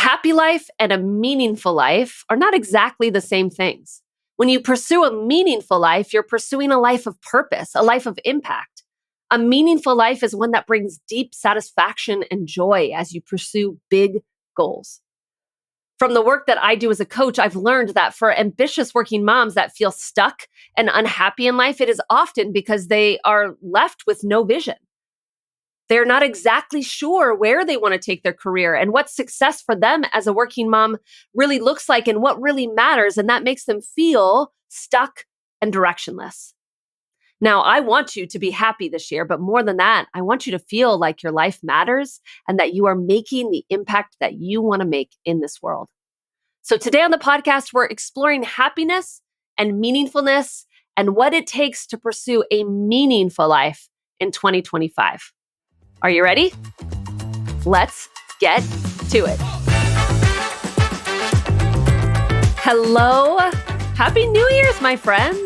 happy life and a meaningful life are not exactly the same things. When you pursue a meaningful life, you're pursuing a life of purpose, a life of impact. A meaningful life is one that brings deep satisfaction and joy as you pursue big goals. From the work that I do as a coach, I've learned that for ambitious working moms that feel stuck and unhappy in life, it is often because they are left with no vision. They're not exactly sure where they want to take their career and what success for them as a working mom really looks like and what really matters. And that makes them feel stuck and directionless. Now, I want you to be happy this year, but more than that, I want you to feel like your life matters and that you are making the impact that you want to make in this world. So today on the podcast, we're exploring happiness and meaningfulness and what it takes to pursue a meaningful life in 2025. Are you ready? Let's get to it. Hello. Happy New Year's, my friends.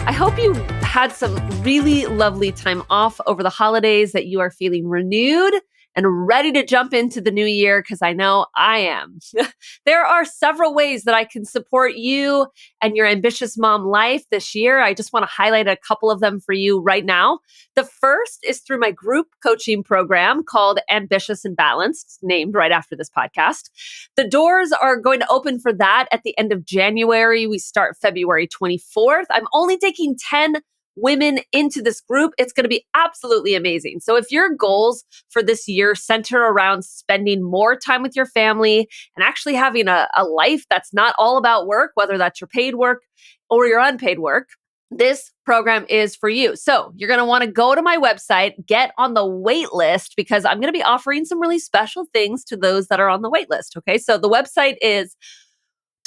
I hope you had some really lovely time off over the holidays, that you are feeling renewed and ready to jump into the new year, because I know I am. There are several ways that I can support you and your ambitious mom life this year. I just want to highlight a couple of them for you right now. The first is through my group coaching program called Ambitious and Balanced, named right after this podcast. The doors are going to open for that at the end of January. We start February 24th. I'm only taking 10 women into this group. It's going to be absolutely amazing. So if your goals for this year center around spending more time with your family and actually having a life that's not all about work, whether that's your paid work or your unpaid work, this program is for you. So you're going to want to go to my website, get on the wait list, because I'm going to be offering some really special things to those that are on the wait list. Okay. So the website is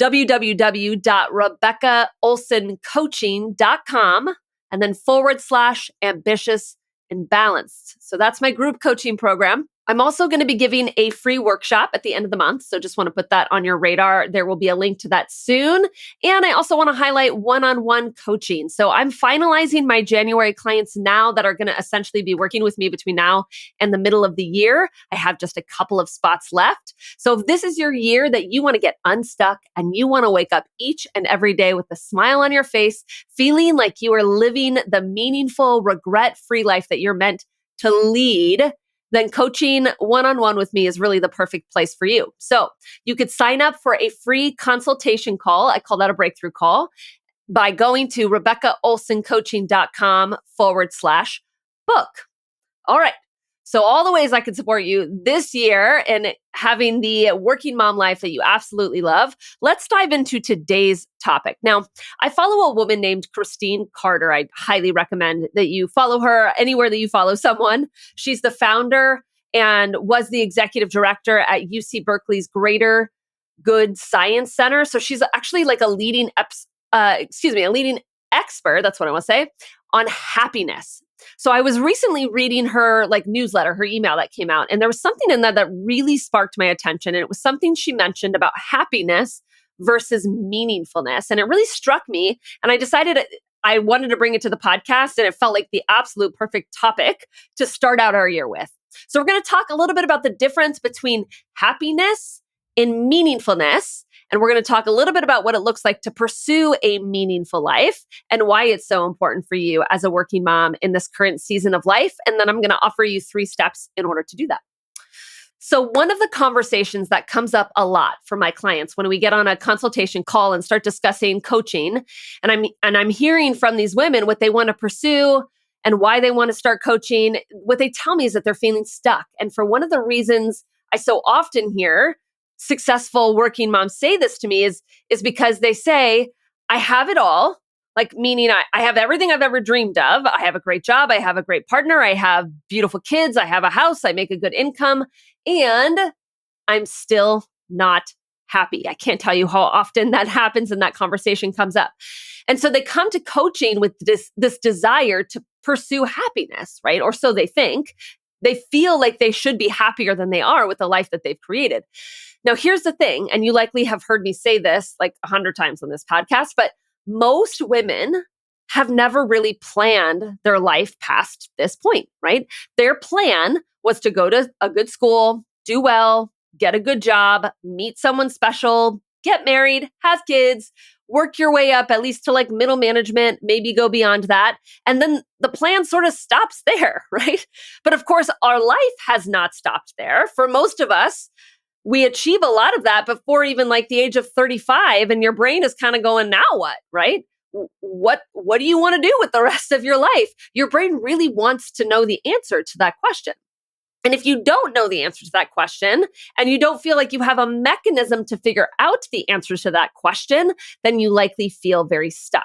www.rebeccaolsoncoaching.com and then /ambitious and balanced. So that's my group coaching program. I'm also going to be giving a free workshop at the end of the month. So just want to put that on your radar. There will be a link to that soon. And I also want to highlight one-on-one coaching. So I'm finalizing my January clients now that are going to essentially be working with me between now and the middle of the year. I have just a couple of spots left. So if this is your year that you want to get unstuck and you want to wake up each and every day with a smile on your face, feeling like you are living the meaningful, regret-free life that you're meant to lead, then coaching one-on-one with me is really the perfect place for you. So you could sign up for a free consultation call. I call that a breakthrough call by going to rebeccaolsoncoaching.com/book. All right. So all the ways I can support you this year and having the working mom life that you absolutely love. Let's dive into today's topic. Now, I follow a woman named Christine Carter. I highly recommend that you follow her anywhere that you follow someone. She's the founder and was the executive director at UC Berkeley's Greater Good Science Center. So she's actually like a leading expert, that's what I want to say, on happiness. So I was recently reading her newsletter, her email that came out, and there was something in that really sparked my attention. And it was something she mentioned about happiness versus meaningfulness. And it really struck me. And I decided I wanted to bring it to the podcast, and it felt like the absolute perfect topic to start out our year with. So we're going to talk a little bit about the difference between happiness and meaningfulness. And we're going to talk a little bit about what it looks like to pursue a meaningful life and why it's so important for you as a working mom in this current season of life. And then I'm going to offer you 3 steps in order to do that. So one of the conversations that comes up a lot for my clients when we get on a consultation call and start discussing coaching, and I'm hearing from these women what they want to pursue and why they want to start coaching, what they tell me is that they're feeling stuck. And for one of the reasons I so often hear successful working moms say this to me is because they say, I have it all, meaning I have everything I've ever dreamed of. I have a great job. I have a great partner. I have beautiful kids. I have a house. I make a good income, and I'm still not happy. I can't tell you how often that happens and that conversation comes up. And so they come to coaching with this desire to pursue happiness, right? Or so they think. They feel like they should be happier than they are with the life that they've created. Now, here's the thing, and you likely have heard me say this 100 times on this podcast, but most women have never really planned their life past this point, right? Their plan was to go to a good school, do well, get a good job, meet someone special, get married, have kids, work your way up at least to like middle management, maybe go beyond that. And then the plan sort of stops there, right? But of course, our life has not stopped there. For most of us, we achieve a lot of that before even like the age of 35, and your brain is kind of going, now what, right? What do you want to do with the rest of your life? Your brain really wants to know the answer to that question. And if you don't know the answer to that question, and you don't feel like you have a mechanism to figure out the answer to that question, then you likely feel very stuck.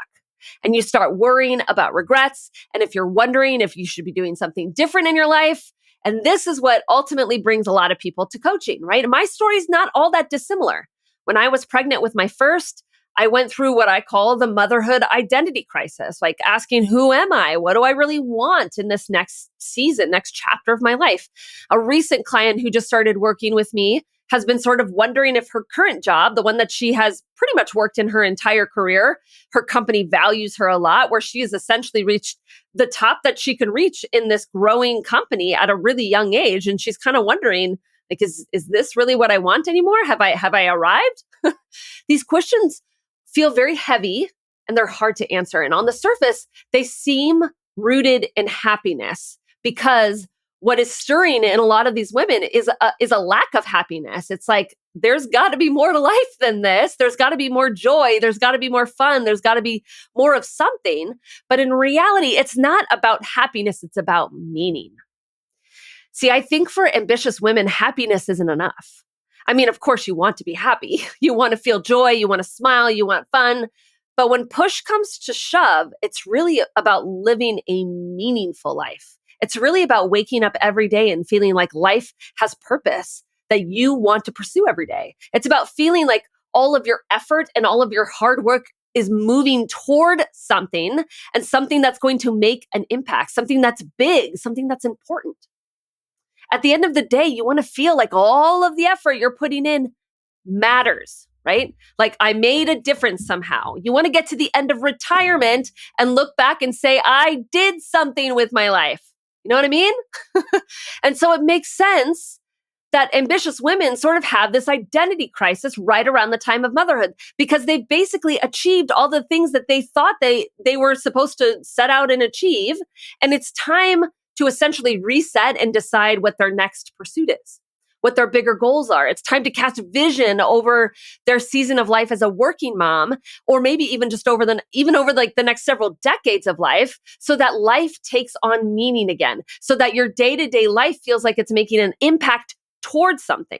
And you start worrying about regrets. And if you're wondering if you should be doing something different in your life, and this is what ultimately brings a lot of people to coaching, right? And my story is not all that dissimilar. When I was pregnant with my first, I went through what I call the motherhood identity crisis, like asking, who am I? What do I really want in this next season, next chapter of my life? A recent client who just started working with me has been sort of wondering if her current job, the one that she has pretty much worked in her entire career, her company values her a lot, where she has essentially reached the top that she can reach in this growing company at a really young age. And she's kind of wondering, like, is this really what I want anymore? Have I arrived? These questions feel very heavy and they're hard to answer. And on the surface, they seem rooted in happiness, because what is stirring in a lot of these women is a lack of happiness. It's like, there's got to be more to life than this. There's got to be more joy. There's got to be more fun. There's got to be more of something. But in reality, it's not about happiness. It's about meaning. See, I think for ambitious women, happiness isn't enough. I mean, of course, you want to be happy. You want to feel joy. You want to smile. You want fun. But when push comes to shove, it's really about living a meaningful life. It's really about waking up every day and feeling like life has purpose that you want to pursue every day. It's about feeling like all of your effort and all of your hard work is moving toward something, and something that's going to make an impact, something that's big, something that's important. At the end of the day, you want to feel like all of the effort you're putting in matters, right? Like, I made a difference somehow. You want to get to the end of retirement and look back and say, I did something with my life. You know what I mean? And so it makes sense that ambitious women sort of have this identity crisis right around the time of motherhood, because they've basically achieved all the things that they thought they were supposed to set out and achieve. And it's time to essentially reset and decide what their next pursuit is, what their bigger goals are. It's time to cast vision over their season of life as a working mom, or maybe even just over the next several decades of life, so that life takes on meaning again, so that your day-to-day life feels like it's making an impact towards something.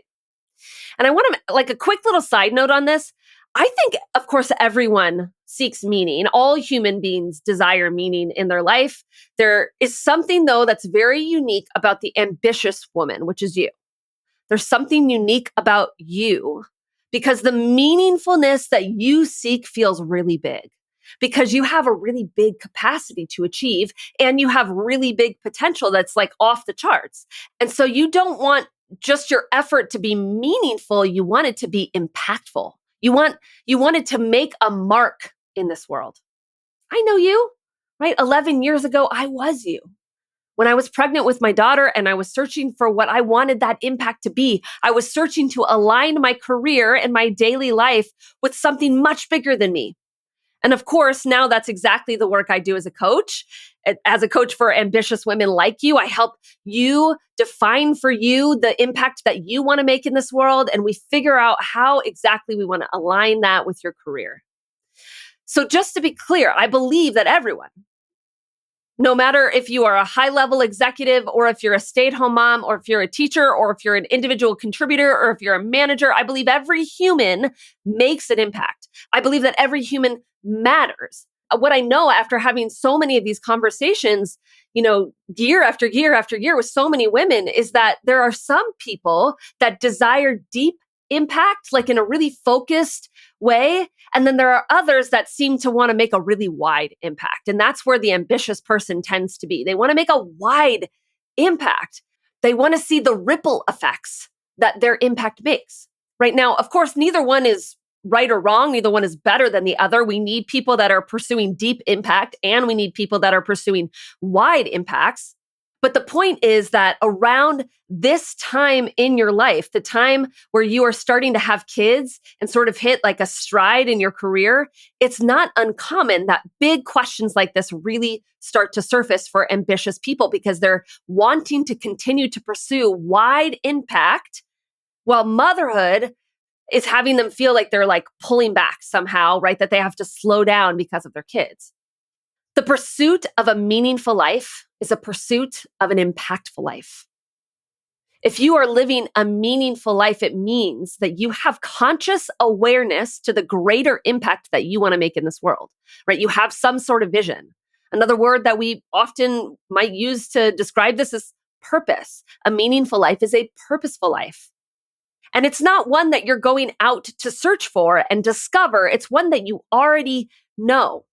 And I want to, like, a quick little side note on this. I think, of course, everyone seeks meaning. All human beings desire meaning in their life. There is something, though, that's very unique about the ambitious woman, which is you. There's something unique about you, because the meaningfulness that you seek feels really big, because you have a really big capacity to achieve, and you have really big potential that's like off the charts. And so you don't want just your effort to be meaningful. You want it to be impactful. You want it to make a mark in this world. I know you, right? 11 years ago, I was you. When I was pregnant with my daughter and I was searching for what I wanted that impact to be, I was searching to align my career and my daily life with something much bigger than me. And of course, now that's exactly the work I do as a coach. As a coach for ambitious women like you, I help you define for you the impact that you want to make in this world. And we figure out how exactly we want to align that with your career. So just to be clear, I believe that everyone, no matter if you are a high-level executive, or if you're a stay-at-home mom, or if you're a teacher, or if you're an individual contributor, or if you're a manager, I believe every human makes an impact. I believe that every human matters. What I know after having so many of these conversations, year after year after year with so many women, is that there are some people that desire deep impact, like in a really focused way. And then there are others that seem to want to make a really wide impact. And that's where the ambitious person tends to be. They want to make a wide impact. They want to see the ripple effects that their impact makes. Right now, of course, neither one is right or wrong. Neither one is better than the other. We need people that are pursuing deep impact, and we need people that are pursuing wide impacts. But the point is that around this time in your life, the time where you are starting to have kids and sort of hit like a stride in your career, it's not uncommon that big questions like this really start to surface for ambitious people because they're wanting to continue to pursue wide impact while motherhood is having them feel like they're like pulling back somehow, right? That they have to slow down because of their kids. The pursuit of a meaningful life is a pursuit of an impactful life. If you are living a meaningful life, it means that you have conscious awareness to the greater impact that you want to make in this world, right? You have some sort of vision. Another word that we often might use to describe this is purpose. A meaningful life is a purposeful life. And it's not one that you're going out to search for and discover. It's one that you already know.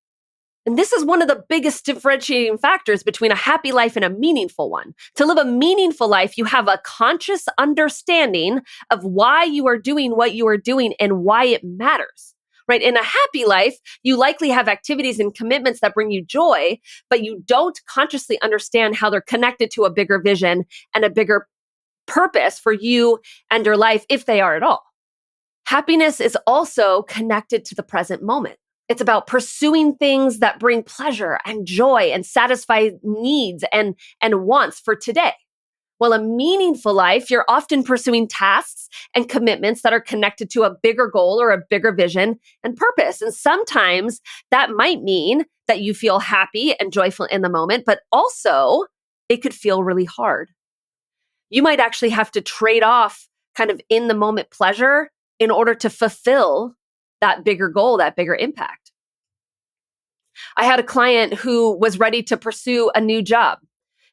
And this is one of the biggest differentiating factors between a happy life and a meaningful one. To live a meaningful life, you have a conscious understanding of why you are doing what you are doing and why it matters, right? In a happy life, you likely have activities and commitments that bring you joy, but you don't consciously understand how they're connected to a bigger vision and a bigger purpose for you and your life, if they are at all. Happiness is also connected to the present moment. It's about pursuing things that bring pleasure and joy and satisfy needs and wants for today. While a meaningful life, you're often pursuing tasks and commitments that are connected to a bigger goal or a bigger vision and purpose. And sometimes that might mean that you feel happy and joyful in the moment, but also it could feel really hard. You might actually have to trade off kind of in the moment pleasure in order to fulfill that bigger goal, that bigger impact. I had a client who was ready to pursue a new job.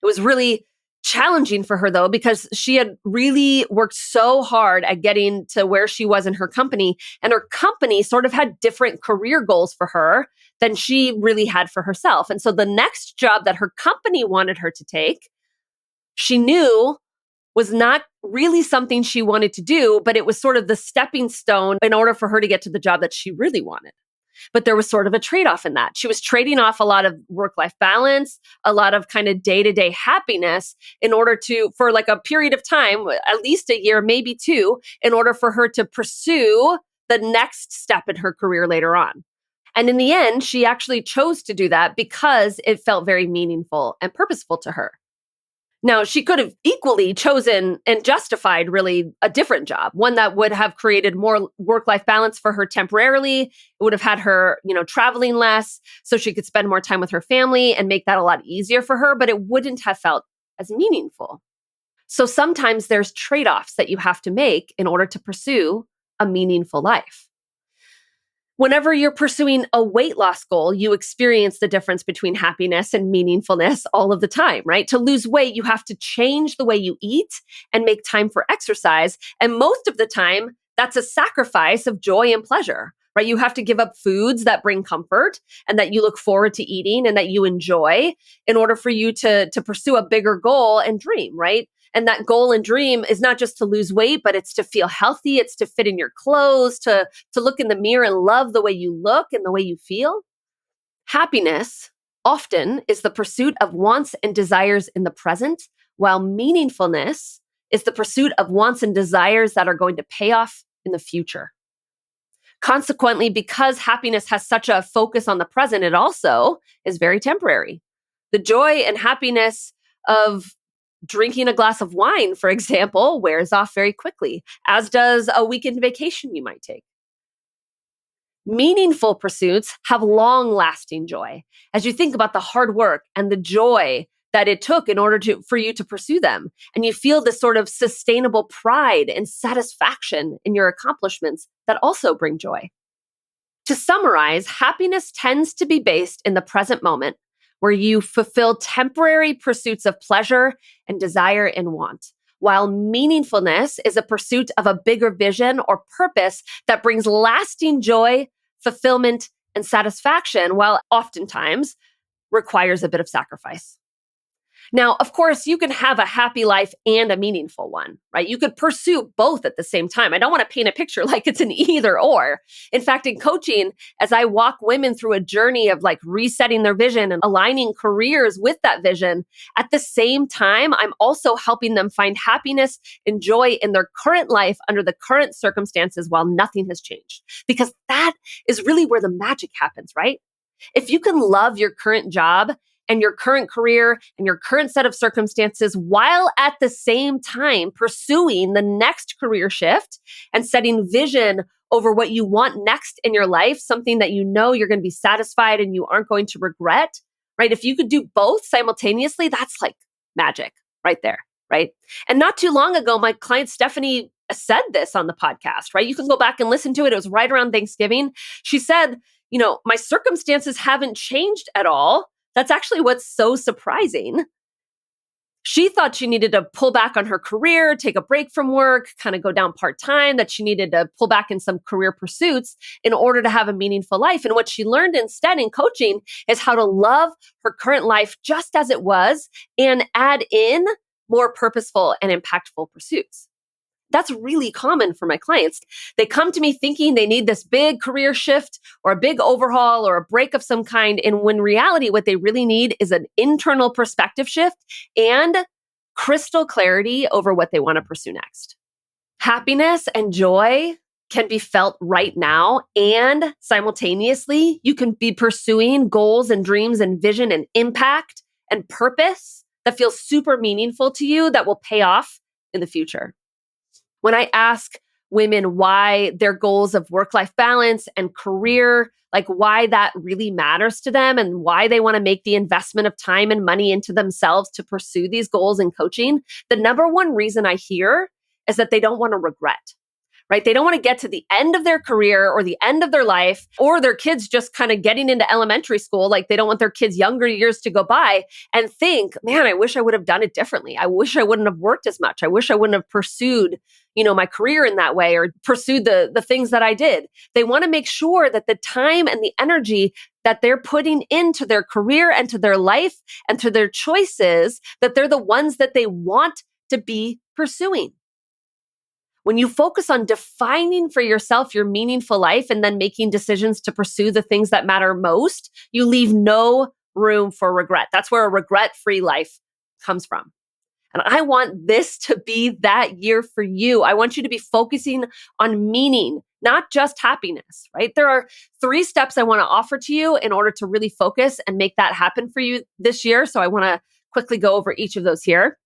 It was really challenging for her though, because she had really worked so hard at getting to where she was in her company. And her company sort of had different career goals for her than she really had for herself. And so the next job that her company wanted her to take, she knew was not really something she wanted to do, but it was sort of the stepping stone in order for her to get to the job that she really wanted. But there was sort of a trade-off in that. She was trading off a lot of work-life balance, a lot of kind of day-to-day happiness in order to, for like a period of time, at least a year, maybe two, in order for her to pursue the next step in her career later on. And in the end, she actually chose to do that because it felt very meaningful and purposeful to her. Now, she could have equally chosen and justified really a different job, one that would have created more work-life balance for her temporarily. It would have had her, traveling less so she could spend more time with her family and make that a lot easier for her, but it wouldn't have felt as meaningful. So sometimes there's trade-offs that you have to make in order to pursue a meaningful life. Whenever you're pursuing a weight loss goal, you experience the difference between happiness and meaningfulness all of the time, right? To lose weight, you have to change the way you eat and make time for exercise. And most of the time, that's a sacrifice of joy and pleasure, right? You have to give up foods that bring comfort and that you look forward to eating and that you enjoy in order for you to pursue a bigger goal and dream, right? And that goal and dream is not just to lose weight, but it's to feel healthy. It's to fit in your clothes, to look in the mirror and love the way you look and the way you feel. Happiness often is the pursuit of wants and desires in the present, while meaningfulness is the pursuit of wants and desires that are going to pay off in the future. Consequently, because happiness has such a focus on the present, it also is very temporary. The joy and happiness of drinking a glass of wine, for example, wears off very quickly, as does a weekend vacation you might take. Meaningful pursuits have long-lasting joy. As you think about the hard work and the joy that it took in order for you to pursue them, and you feel this sort of sustainable pride and satisfaction in your accomplishments that also bring joy. To summarize, happiness tends to be based in the present moment, where you fulfill temporary pursuits of pleasure and desire and want, while meaningfulness is a pursuit of a bigger vision or purpose that brings lasting joy, fulfillment, and satisfaction, while oftentimes requires a bit of sacrifice. Now, of course, you can have a happy life and a meaningful one, right? You could pursue both at the same time. I don't want to paint a picture like it's an either or. In fact, in coaching, as I walk women through a journey of like resetting their vision and aligning careers with that vision, at the same time, I'm also helping them find happiness and joy in their current life under the current circumstances while nothing has changed. Because that is really where the magic happens, right? If you can love your current job and your current career and your current set of circumstances while at the same time pursuing the next career shift and setting vision over what you want next in your life, something that you know you're going to be satisfied and you aren't going to regret, right? If you could do both simultaneously, that's like magic right there, right? And not too long ago, my client Stephanie said this on the podcast, right? You can go back and listen to it. It was right around Thanksgiving. She said, my circumstances haven't changed at all. That's actually what's so surprising. She thought she needed to pull back on her career, take a break from work, kind of go down part-time, that she needed to pull back in some career pursuits in order to have a meaningful life. And what she learned instead in coaching is how to love her current life just as it was and add in more purposeful and impactful pursuits. That's really common for my clients. They come to me thinking they need this big career shift or a big overhaul or a break of some kind. And when reality, what they really need is an internal perspective shift and crystal clarity over what they want to pursue next. Happiness and joy can be felt right now. And simultaneously, you can be pursuing goals and dreams and vision and impact and purpose that feels super meaningful to you that will pay off in the future. When I ask women why their goals of work-life balance and career, like why that really matters to them and why they want to make the investment of time and money into themselves to pursue these goals in coaching, the number one reason I hear is that they don't want to regret. Right? They don't want to get to the end of their career or the end of their life or their kids just kind of getting into elementary school. Like they don't want their kids' younger years to go by and think, man, I wish I would have done it differently. I wish I wouldn't have worked as much. I wish I wouldn't have pursued, my career in that way or pursued the things that I did. They want to make sure that the time and the energy that they're putting into their career and to their life and to their choices, that they're the ones that they want to be pursuing. When you focus on defining for yourself your meaningful life and then making decisions to pursue the things that matter most, you leave no room for regret. That's where a regret-free life comes from. And I want this to be that year for you. I want you to be focusing on meaning, not just happiness, right? There are 3 steps I want to offer to you in order to really focus and make that happen for you this year. So I want to quickly go over each of those here.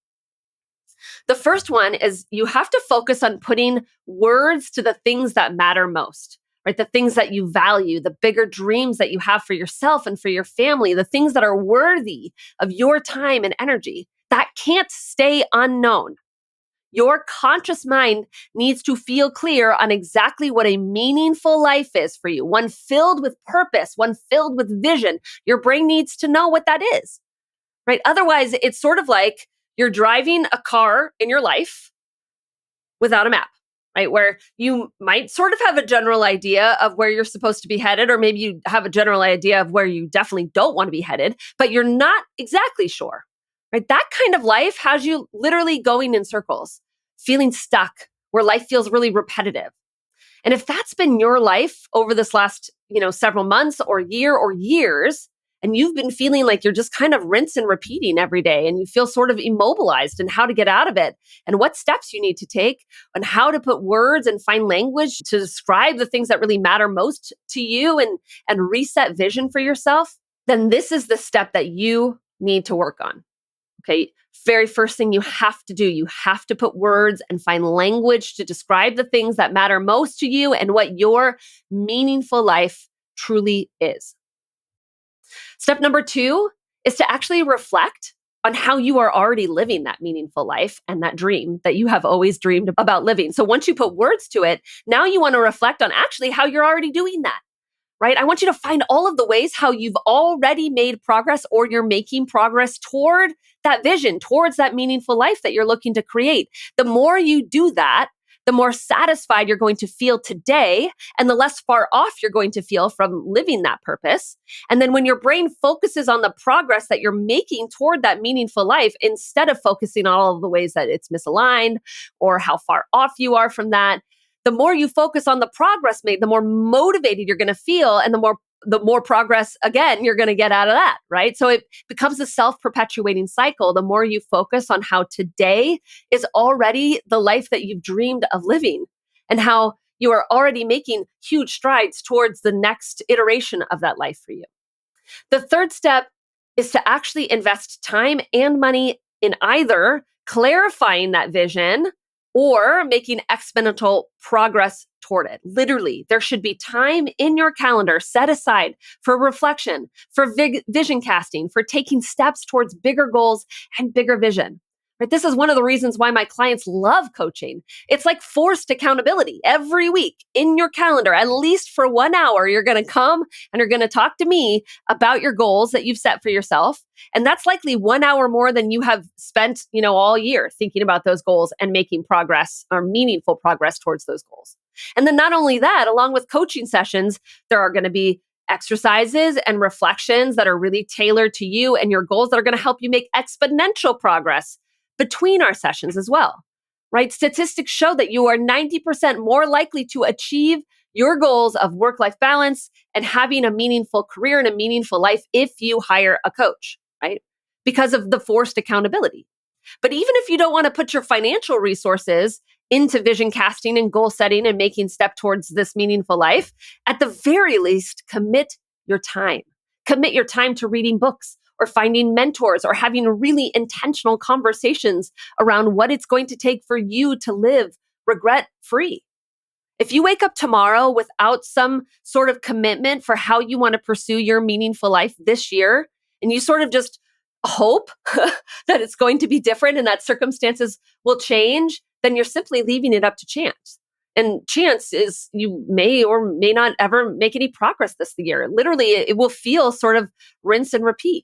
The first one is you have to focus on putting words to the things that matter most, right? The things that you value, the bigger dreams that you have for yourself and for your family, the things that are worthy of your time and energy. That can't stay unknown. Your conscious mind needs to feel clear on exactly what a meaningful life is for you, one filled with purpose, one filled with vision. Your brain needs to know what that is, right? Otherwise, it's sort of like you're driving a car in your life without a map, right? Where you might sort of have a general idea of where you're supposed to be headed, or maybe you have a general idea of where you definitely don't want to be headed, but you're not exactly sure, right? That kind of life has you literally going in circles, feeling stuck, where life feels really repetitive. And if that's been your life over this last, several months or year or years, and you've been feeling like you're just kind of rinse and repeating every day and you feel sort of immobilized and how to get out of it and what steps you need to take and how to put words and find language to describe the things that really matter most to you and reset vision for yourself, then this is the step that you need to work on. Okay. Very first thing you have to do, you have to put words and find language to describe the things that matter most to you and what your meaningful life truly is. Step number 2 is to actually reflect on how you are already living that meaningful life and that dream that you have always dreamed about living. So once you put words to it, now you want to reflect on actually how you're already doing that, right? I want you to find all of the ways how you've already made progress or you're making progress toward that vision, towards that meaningful life that you're looking to create. The more you do that, the more satisfied you're going to feel today and the less far off you're going to feel from living that purpose. And then when your brain focuses on the progress that you're making toward that meaningful life, instead of focusing on all of the ways that it's misaligned or how far off you are from that, the more you focus on the progress made, the more motivated you're going to feel, and the more progress, again, you're going to get out of that, right? So it becomes a self-perpetuating cycle. The more you focus on how today is already the life that you've dreamed of living and how you are already making huge strides towards the next iteration of that life for you. The third step is to actually invest time and money in either clarifying that vision or making exponential progress toward it. Literally, there should be time in your calendar set aside for reflection, for vision casting, for taking steps towards bigger goals and bigger vision. Right? This is one of the reasons why my clients love coaching. It's like forced accountability. Every week in your calendar, at least for 1 hour, you're going to come and you're going to talk to me about your goals that you've set for yourself. And that's likely 1 hour more than you have spent, all year thinking about those goals and making progress or meaningful progress towards those goals. And then not only that, along with coaching sessions, there are going to be exercises and reflections that are really tailored to you and your goals that are going to help you make exponential progress between our sessions as well, right? Statistics show that you are 90% more likely to achieve your goals of work-life balance and having a meaningful career and a meaningful life if you hire a coach, right? Because of the forced accountability. But even if you don't want to put your financial resources into vision casting and goal setting and making step towards this meaningful life, at the very least, commit your time. Commit your time to reading books or finding mentors or having really intentional conversations around what it's going to take for you to live regret-free. If you wake up tomorrow without some sort of commitment for how you want to pursue your meaningful life this year, and you sort of just hope that it's going to be different and that circumstances will change, then you're simply leaving it up to chance. And chance is you may or may not ever make any progress this year. Literally, it will feel sort of rinse and repeat.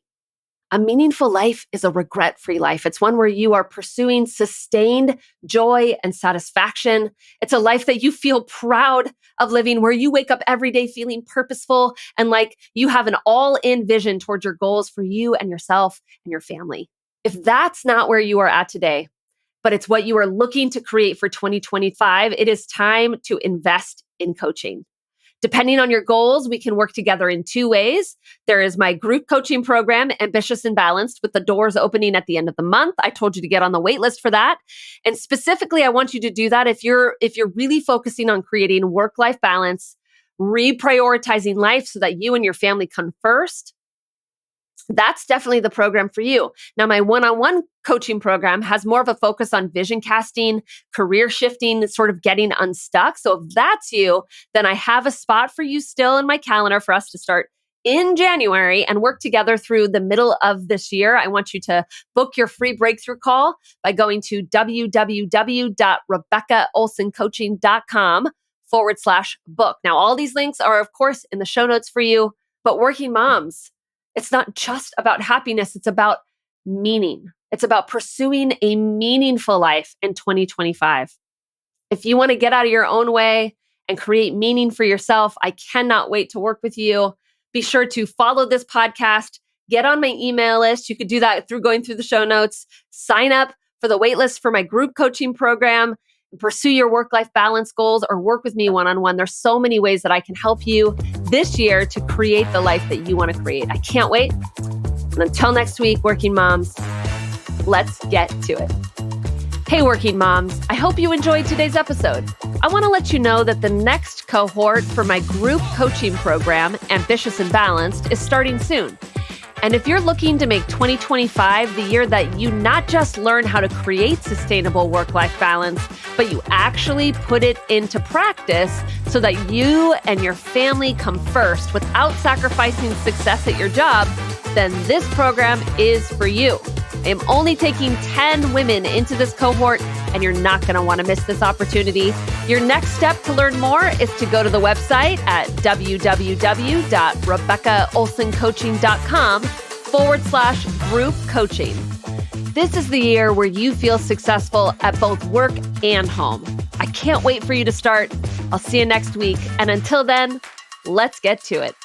A meaningful life is a regret-free life. It's one where you are pursuing sustained joy and satisfaction. It's a life that you feel proud of living, where you wake up every day feeling purposeful and like you have an all-in vision towards your goals for you and yourself and your family. If that's not where you are at today, but it's what you are looking to create for 2025, it is time to invest in coaching. Depending on your goals, we can work together in two ways. There is my group coaching program, Ambitious and Balanced, with the doors opening at the end of the month. I told you to get on the wait list for that. And specifically, I want you to do that if you're really focusing on creating work-life balance, reprioritizing life so that you and your family come first. That's definitely the program for you. Now, my one-on-one coaching program has more of a focus on vision casting, career shifting, sort of getting unstuck. So if that's you, then I have a spot for you still in my calendar for us to start in January and work together through the middle of this year. I want you to book your free breakthrough call by going to www.rebeccaolsoncoaching.com/book. Now, all these links are, of course, in the show notes for you. But working moms, it's not just about happiness. It's about meaning. It's about pursuing a meaningful life in 2025. If you want to get out of your own way and create meaning for yourself, I cannot wait to work with you. Be sure to follow this podcast, get on my email list. You could do that through going through the show notes, sign up for the waitlist for my group coaching program, pursue your work-life balance goals, or work with me one-on-one. There's so many ways that I can help you this year to create the life that you want to create. I can't wait. And until next week, working moms, let's get to it. Hey, working moms, I hope you enjoyed today's episode. I want to let you know that the next cohort for my group coaching program, Ambitious and Balanced, is starting soon. And if you're looking to make 2025 the year that you not just learn how to create sustainable work-life balance, but you actually put it into practice so that you and your family come first without sacrificing success at your job, then this program is for you. I am only taking 10 women into this cohort, and you're not going to want to miss this opportunity. Your next step to learn more is to go to the website at www.rebeccaolsoncoaching.com/group coaching. This is the year where you feel successful at both work and home. I can't wait for you to start. I'll see you next week. And until then, let's get to it.